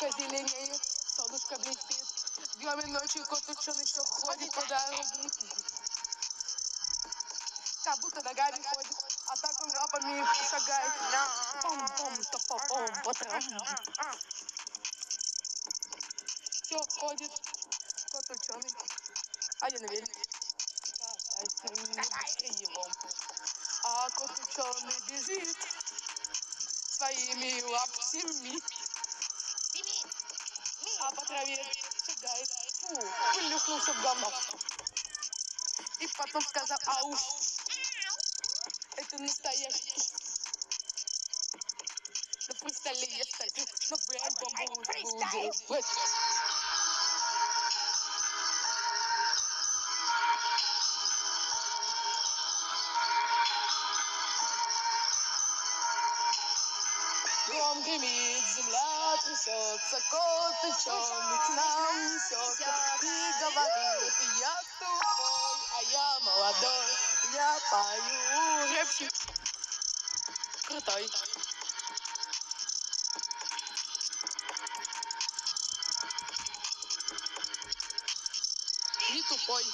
Травка зеленеет, солнышко блестит. Днем и ночью кот ученый все ходит по дороге. Как будто ногами ходит, а так он лапами шагает. Пом-пом-то-пом-пом, все ходит кот ученый, а я на велике катаюсь быстрее его. А кот ученый бежит своими лапками, а по траве шагает. Фу, плюхнулся в говно. И потом сказал: ауш, это настоящий туз. На фристайле я стою, на бэм-бам-бум буду. Гром гремит, земля трясется, кот ученый к нам несется и говорит: я тупой, а я молодой, я пою рэпчик крутой. Не тупой.